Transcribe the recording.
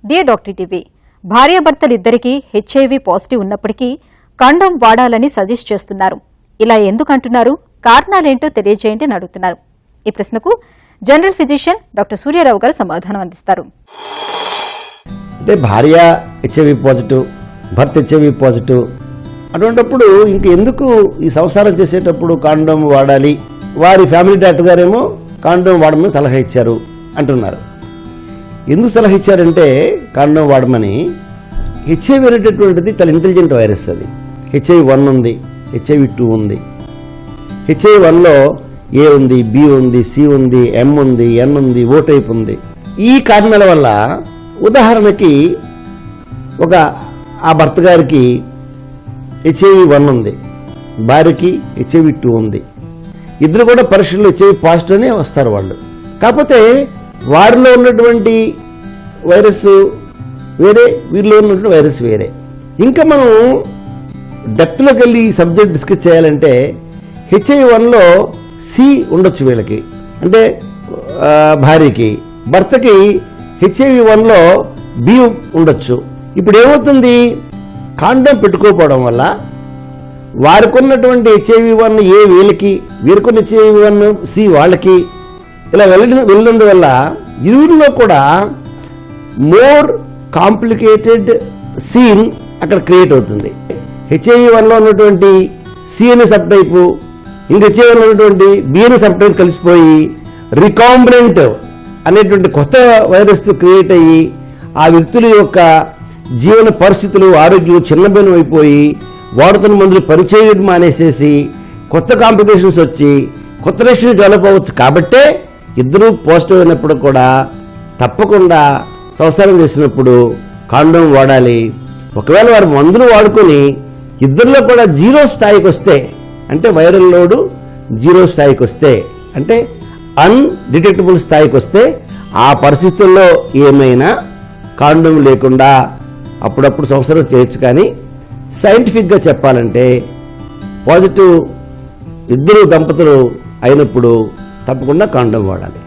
Dear doctor TV, భార్యాభర్తలిద్దరికీ HIV positive ఉన్నప్పటికీ condom వాడాలని సజెస్ట్ చేస్తున్నారు. ఇలా ఎందుకు అంటున్నారు, కారణాలేంటో తెలియజేయండి అని అడుగుతున్నారు. ఈ ప్రశ్నకు జనరల్ ఫిజిషియన్ డాక్టర్ సూర్యారావు గారు సమాధానం అందిస్తారు. అంటే భార్య హెచ్ఐవి పాజిటివ్, భర్త హెచ్ఐవి పాజిటివ్ అటువంటిప్పుడు ఇంక ఎందుకు ఈ సంసారం చేసేటప్పుడు కాండోమ్ వాడాలి? వారి ఫ్యామిలీ డాక్టర్ గారేమో కాండోమ్ వాడమని సలహా ఇచ్చారు అంటున్నారు. ఎందుకు సలహా ఇచ్చారంటే కాండోమ్ వాడమని, హెచ్ఐవి అనేటటువంటిది చాలా ఇంటెలిజెంట్ వైరస్. అది హెచ్ఐవి 1 ఉంది, హెచ్ఐవి 2 ఉంది. హెచ్ఐవి 1లో ఏ ఉంది, బి ఉంది, సి ఉంది, ఎం ఉంది, ఎన్ ఉంది, ఓ టైప్ ఉంది. ఈ కారణాల వల్ల ఉదాహరణకి ఆ భర్త గారికి హెచ్ఐవి 1 ఉంది, భార్యకి హెచ్ఐవి 2 ఉంది. ఇద్దరు కూడా పరీక్షల్లో హెచ్ఐవి పాజిటివ్ అనే వస్తారు వాళ్ళు. కాకపోతే వారిలో ఉన్నటువంటి వైరస్ వేరే, వీరిలో ఉన్నటువంటి వైరస్ వేరే. ఇంకా మనం డెప్త్లోకి వెళ్ళి ఈ సబ్జెక్ట్ డిస్కస్ చేయాలంటే హెచ్ఐవి 1లో సి ఉండొచ్చు వీళ్ళకి, అంటే భార్యకి. భర్తకి హెచ్ఐవి 1లో బి ఉండొచ్చు. ఇప్పుడు ఏమవుతుంది, కాండోమ్ పెట్టుకోకపోవడం వల్ల వారికి ఉన్నటువంటి హెచ్ఐవి 1 ఏ వీళ్ళకి, వీరికున్న హెచ్ఐవి 1 సి వాళ్ళకి, ఇలా వెళ్ళినందువల్ల ఇరువురిలో కూడా మోర్ కాంప్లికేటెడ్ సీన్ అక్కడ క్రియేట్ అవుతుంది. హెచ్ఐవి 1లో ఉన్నటువంటి సి అనే సబ్ టైపు, ఇంక హెచ్ఐవి 1లో ఉన్నటువంటి బి అనే సబ్ టైప్ కలిసిపోయి రికాంబినెంట్ అనేటువంటి కొత్త వైరస్ క్రియేట్ అయ్యి ఆ వ్యక్తుల యొక్క జీవన పరిస్థితులు, ఆరోగ్యం చిన్నభిన్నం అయిపోయి వాడుతున్న మందులు పనిచేయడం మానేసేసి కొత్త కాంప్లికేషన్స్ వచ్చి కొత్త రేషన్ డెవలప్ అవ్వచ్చు. కాబట్టే ఇద్దరూ పాజిటివ్ అయినప్పుడు కూడా తప్పకుండా సంసారం చేసినప్పుడు కాండోమ్ వాడాలి. ఒకవేళ వారు మందులు వాడుకొని ఇద్దరిలో కూడా 0 స్థాయికి వస్తే, అంటే వైరల్ లోడు 0 స్థాయికి వస్తే, అంటే అన్డిటెక్టబుల్ స్థాయికి వస్తే, ఆ పరిస్థితుల్లో ఏమైనా కాండోమ్ లేకుండా అప్పుడప్పుడు సంసారం చేయొచ్చు. కానీ సైంటిఫిక్గా చెప్పాలంటే పాజిటివ్ ఇద్దరు దంపతులు అయినప్పుడు తప్పకుండా కాండోమ్ వాడాలి.